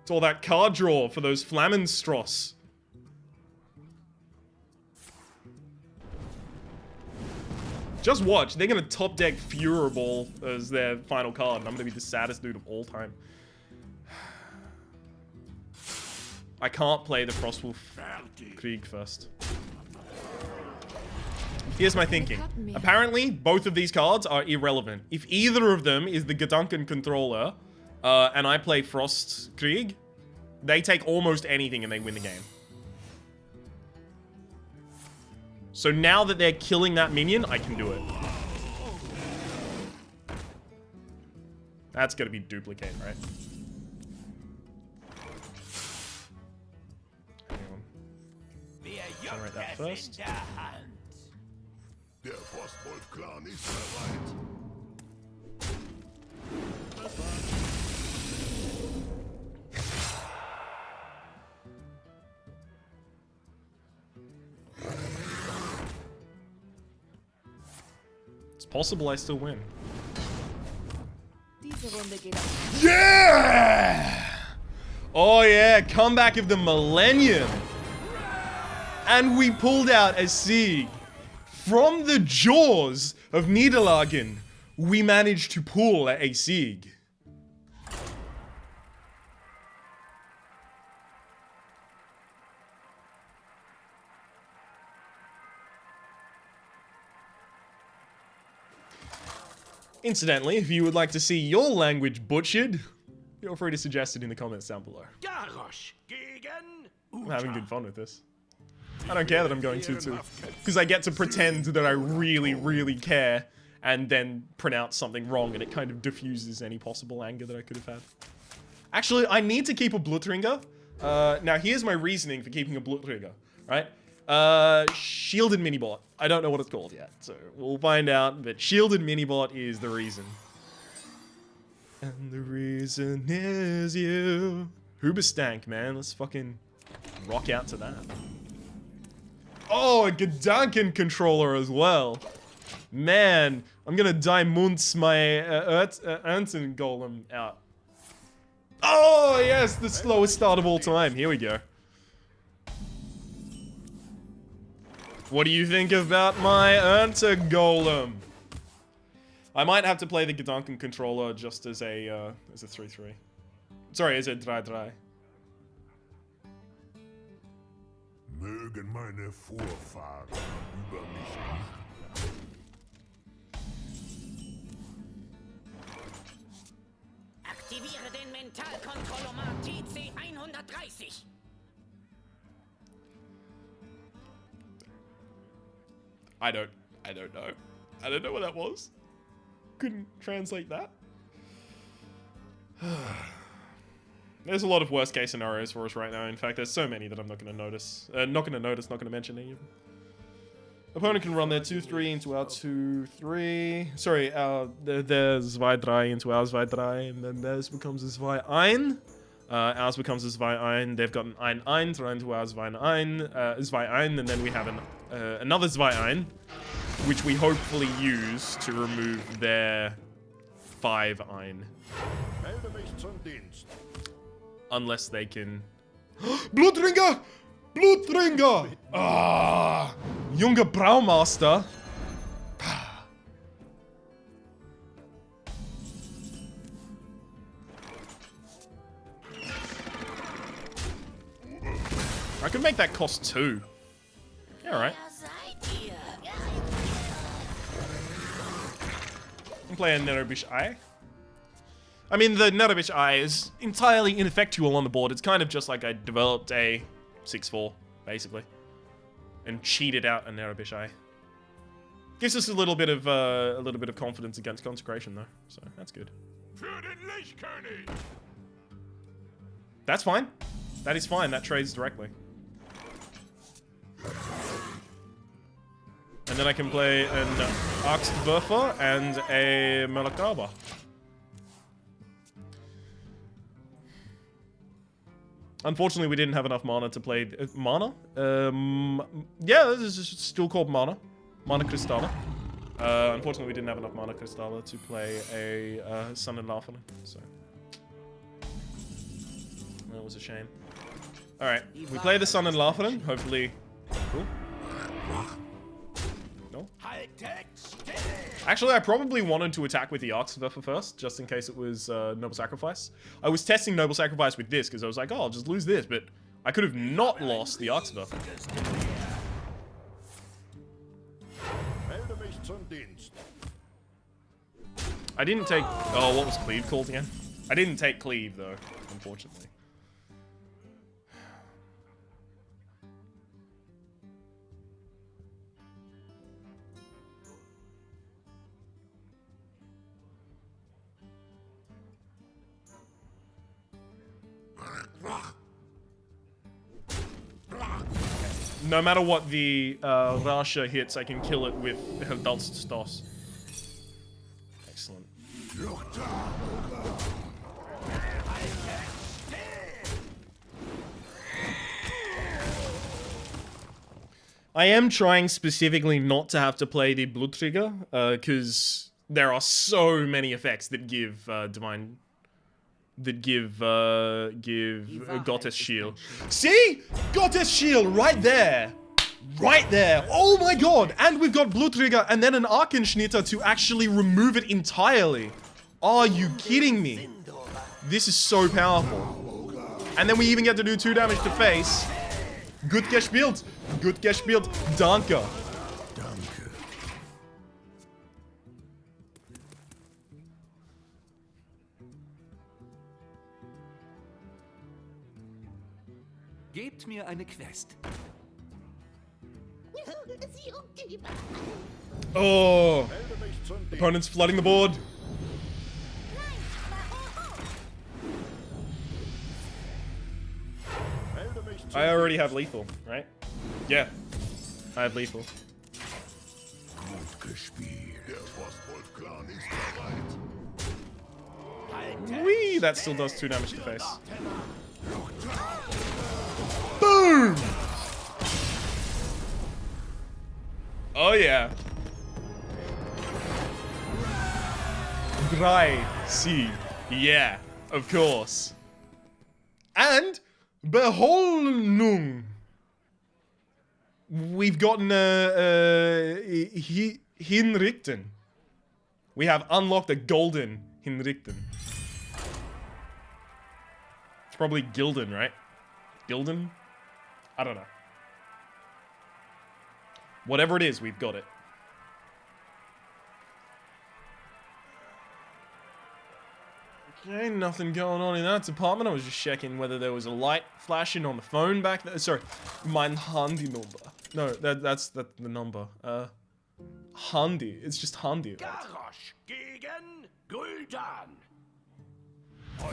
It's all that card draw for those Flammenstrasse. Just watch, they're gonna top deck Fuhrerball as their final card, and I'm gonna be the saddest dude of all time. I can't play the Frostwolf Krieg first. Here's my thinking. Apparently, both of these cards are irrelevant. If either of them is the Gedanken Controller, and I play Frost Krieg, they take almost anything and they win the game. So now that they're killing that minion, I can do it. That's gonna be duplicate, right? Hang on. Generate that first. Der Frostwolf-Clan ist bereit. It's possible I still win. Diese Runde geht auf. Yeah! Oh yeah, comeback of the millennium. And we pulled out a Sieg. From the jaws of Niederlagen, we managed to pull a Sieg. Incidentally, if you would like to see your language butchered, feel free to suggest it in the comments down below. Garrosh gegen I'm having good fun with this. I don't care that I'm going 2-2. Because I get to pretend that I really, really care and then pronounce something wrong and it kind of diffuses any possible anger that I could have had. Actually, I need to keep a Bluttringer. Now, here's my reasoning for keeping a Bluttringer, right? Shielded Minibot. I don't know what it's called yet, so we'll find out, but Shielded Minibot is the reason. And the reason is you. Hoobastank, man. Let's fucking rock out to that. Oh, a Gedanken Controller as well. Man, I'm gonna Diamonds my Ernten Golem out. Oh, yes, the slowest start of all time. Here we go. What do you think about my Ernten Golem? I might have to play the Gedanken Controller just as a 3-3. Sorry, as a 3-3. Mögen meine Vorfahren über mich wachen. Aktiviere den Mentalkontrollomat TC 130. I don't know. I don't know what that was. Couldn't translate that. There's a lot of worst case scenarios for us right now. In fact, there's so many that I'm not going to notice. Not going to mention any of them. Opponent can run their 2-3 into our 2-3. Sorry, their 2-3 into our 2-3, and then theirs becomes a 2-1. Ours becomes a 2-1. They've got an 1-1 to run into our 2-1, and then we have another 2-1, which we hopefully use to remove their 5-1. Unless they can... Blutringer! Blutringer! Ah! Junger Braumaster. I could make that cost 2. Yeah, alright. I'm playing Nerobish Eye. I mean, the Nerobish Eye is entirely ineffectual on the board. It's kind of just like I developed a 6-4, basically. And cheated out a Nerobish Eye. Gives us a little bit of confidence against Consecration, though. So, that's good. That's fine. That is fine. That trades directly. And then I can play an Axtwerfer and a Melakaba. Unfortunately, we didn't have enough mana to play... mana? Yeah, this is still called mana. Mana Cristalla. Unfortunately, we didn't have enough Mana Cristalla to play a Sun and Laughing, so... That was a shame. Alright, we play the Sun and Laughing, hopefully... Cool. No? Actually, I probably wanted to attack with the Axtwerfer first, just in case it was Noble Sacrifice. I was testing Noble Sacrifice with this, because I was like, oh, I'll just lose this, but I could have not lost the Axtwerfer. I didn't take... Oh, what was Cleave called again? I didn't take Cleave, though, unfortunately. No matter what the Rasha hits, I can kill it with Heldalst Stos. Excellent. I am trying specifically not to have to play the Blood Trigger, because there are so many effects that give Divine... that give Goddess Shield. See? Goddess Shield right there. Right there. Oh my god. And we've got Blue Trigger and then an Arkenschnitter to actually remove it entirely. Are you kidding me? This is so powerful. And then we even get to do 2 damage to face. Good gespielt. Good gespielt. Danke. Gebt mir eine Quest. Oh. Opponent's flooding the board. I already have lethal, right? Yeah. I have lethal. Whee! That still does 2 damage to face. Boom! Oh yeah. 3 Sieg. Yeah, of course. And Beholnung. We've gotten Hinrichten. We have unlocked a golden Hinrichten. It's probably Gildan, right? Gildan? I don't know. Whatever it is, we've got it. Okay, nothing going on in that department. I was just checking whether there was a light flashing on the phone back there. Sorry, mein Handy number. No, that's the number. Handy. It's just Handy. Right? Garrosh gegen Gul'dan.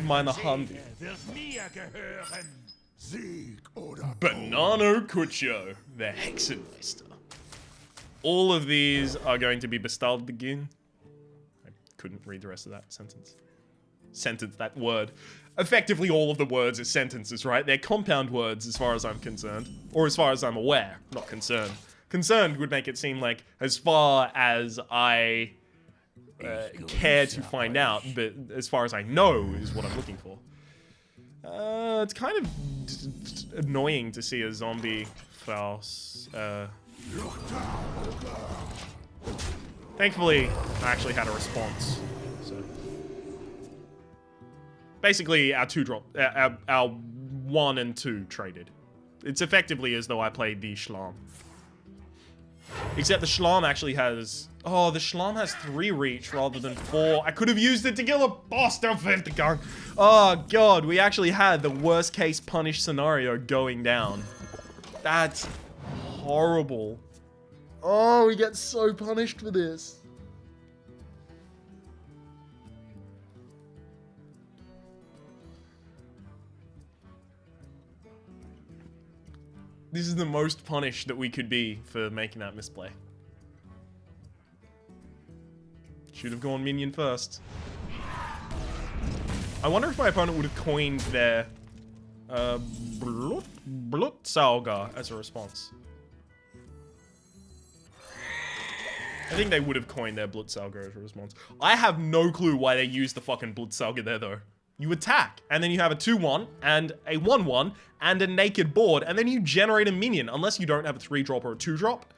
Meine Handy. Wird mir gehören. Sieg oder Banano Cuccio, the Hexenmeister. All of these are going to be bestalled again. I couldn't read the rest of that sentence. That word. Effectively, all of the words are sentences, right? They're compound words as far as I'm concerned. Or as far as I'm aware, not concerned. Concerned would make it seem like as far as I care to find out, but as far as I know is what I'm looking for. It's kind of annoying to see a zombie Faust. Thankfully, I actually had a response. So basically, our 2-drop, our 1 and 2 traded. It's effectively as though I played the Schlamm. Except the Schlamm actually has... Oh, the Schlamm has 3 reach rather than 4. I could have used it to kill a boss. Don't forget to go. Oh, God. We actually had the worst case punish scenario going down. That's horrible. Oh, we get so punished for this. This is the most punished that we could be for making that misplay. Should have gone minion first. I wonder if my opponent would have coined their Blutsauger as a response. I think they would have coined their Blutsauger as a response. I have no clue why they used the fucking Blutsauger there though. You attack, and then you have a 2-1, and a 1-1, and a naked board, and then you generate a minion, unless you don't have a 3-drop or a 2-drop.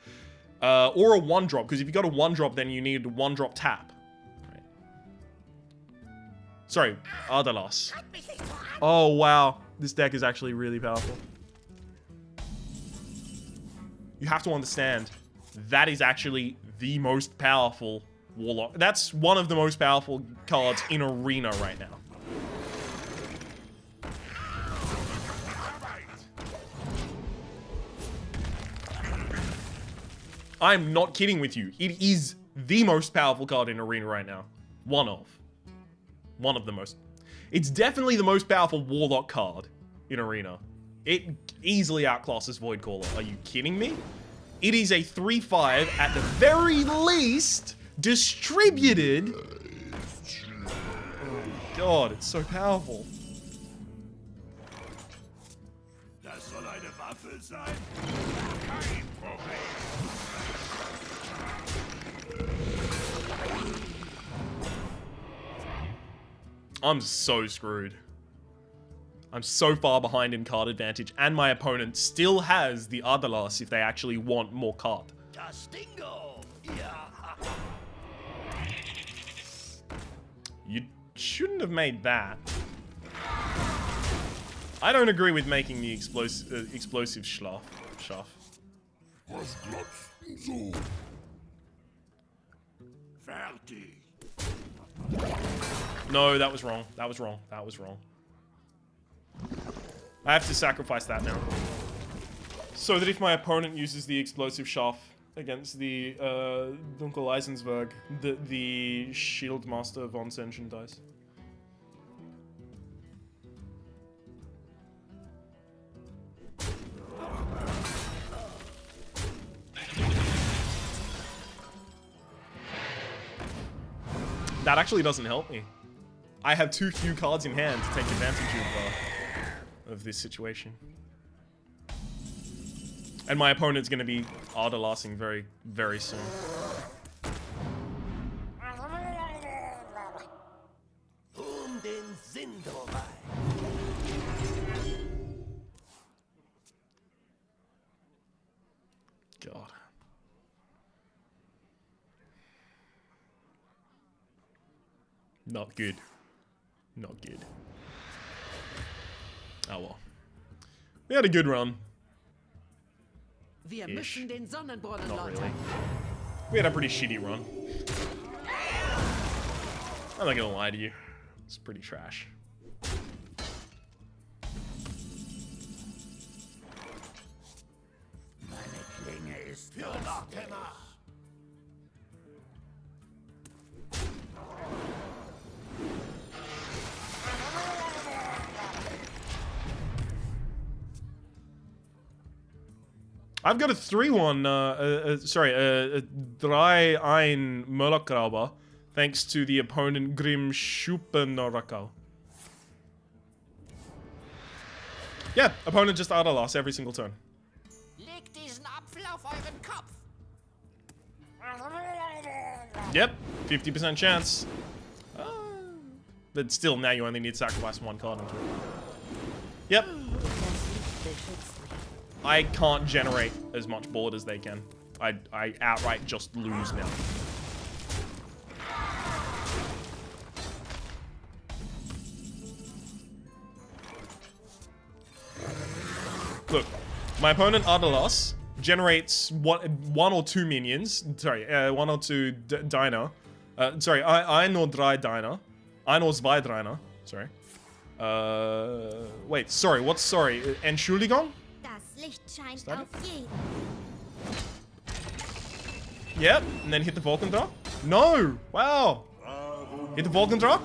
Or a 1-drop, because if you got a 1-drop, then you need a 1-drop tap. Right. Sorry, Ardalos. Oh, wow. This deck is actually really powerful. You have to understand, that is actually the most powerful Warlock. That's one of the most powerful cards in Arena right now. I'm not kidding with you. It is the most powerful card in Arena right now. One of the most. It's definitely the most powerful Warlock card in Arena. It easily outclasses Voidcaller. Are you kidding me? It is a 3/5 at the very least distributed. Oh God, it's so powerful. Das soll eine Waffe sein? Kein Problem. I'm so screwed. I'm so far behind in card advantage, and my opponent still has the Ardalos if they actually want more card. Castingo! Yeah. You shouldn't have made that. I don't agree with making the explosive Schlaff. Was glaubst du? Fertig. No, that was wrong. That was wrong. I have to sacrifice that now. So that if my opponent uses the explosive Schaff against the Dunkel Eisensberg, the Shield Master von Sension dies. That actually doesn't help me. I have too few cards in hand to take advantage of this situation. And my opponent's going to be Ardalasing very, very soon. Den Sinn vorbei. God. Not good. Not good. Oh well. We had a good run. Wir Ish. müssen den Sonnenbrunnen Not läutern. really. We had a pretty shitty run. I'm not gonna lie to you. It's pretty trash. Meine Klinge ist für Nachthämmer. I've got a 3-1, sorry, a 3-1 Mörderkrabber, thanks to the opponent Grim Schuppenrakal. Yeah, opponent just Adalas every single turn. Legt diesen Apfel auf euren Kopf. Yep, 50% chance. But still, now you only need to sacrifice 1 card into it. Yep. I can't generate as much board as they can. I outright just lose now. Look, my opponent Adalas generates one or two minions. Sorry, 1 or 2 Diner. Sorry, ein or 3 Diner. Ein or 2 Diner. Sorry. Wait, sorry, what's sorry? Entschuldigung? Das Licht scheint that auf jeden. Yep, and then hit the Volkendrach. No! Wow! Hit the Volkendrach.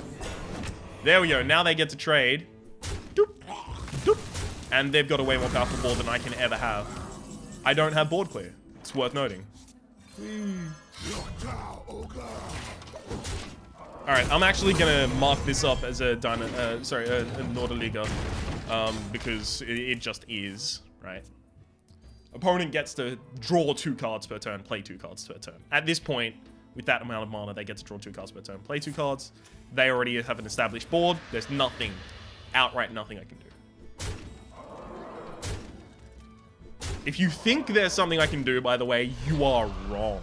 There we go, now they get to trade. Doop, doop. And they've got a way more powerful board than I can ever have. I don't have board clear. It's worth noting. Alright, I'm actually gonna mark this up as a Nordliga. Because it just is, right? Opponent gets to draw 2 cards per turn, play 2 cards per turn. At this point, with that amount of mana, they get to draw 2 cards per turn, play 2 cards. They already have an established board. There's nothing, outright nothing I can do. If you think there's something I can do, by the way, you are wrong.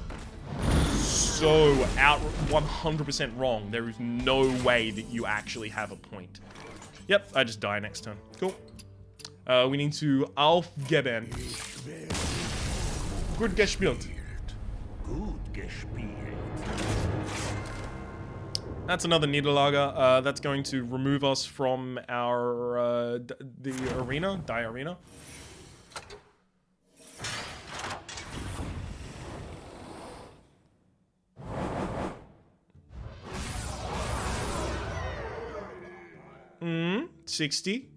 So, 100% wrong. There is no way that you actually have a point. Yep, I just die next turn. Cool. We need to aufgeben. Gut gespielt. Gut gespielt. That's another Niederlage. That's going to remove us from our the arena, die arena. Hmm, 60.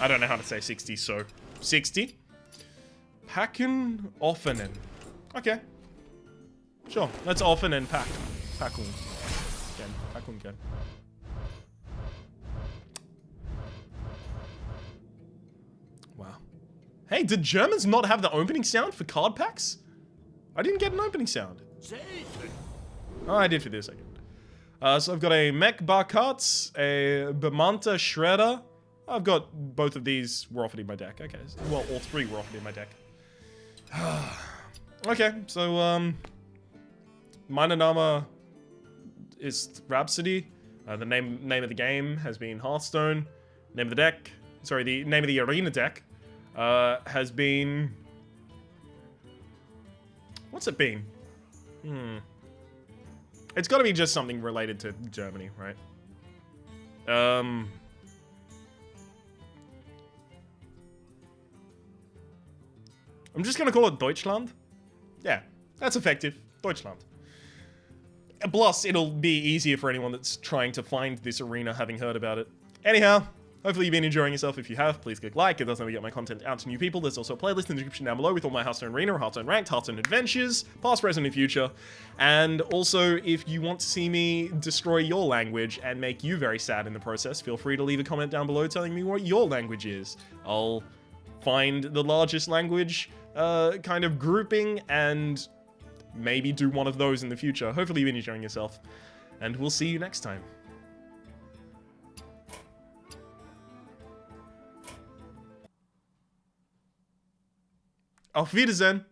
I don't know how to say 60, so 60. Packen offenen. Okay. Sure, let's offen and pack. Packung. Again. Packung again. Wow. Hey, did Germans not have the opening sound for card packs? I didn't get an opening sound. Oh, I did for this second. So I've got a Mech Barkatz, a Bemanta Shredder. I've got both of these were offered in my deck. Okay, well, all 3 were offered in my deck. Okay, so, meine Name is Rhapsody. The name of the game has been Hearthstone. Name of the deck, sorry, the name of the arena deck has been... What's it been? It's got to be just something related to Germany, right? I'm just gonna call it Deutschland. Yeah, that's effective. Deutschland. Plus, it'll be easier for anyone that's trying to find this arena having heard about it. Anyhow, hopefully you've been enjoying yourself. If you have, please click like. It does help me get my content out to new people. There's also a playlist in the description down below with all my Hearthstone Arena, Hearthstone Ranked, Hearthstone Adventures, past, present, and future. And also, if you want to see me destroy your language and make you very sad in the process, feel free to leave a comment down below telling me what your language is. I'll find the largest language kind of grouping and maybe do one of those in the future. Hopefully you've been enjoying yourself, and we'll see you next time. Auf Wiedersehen!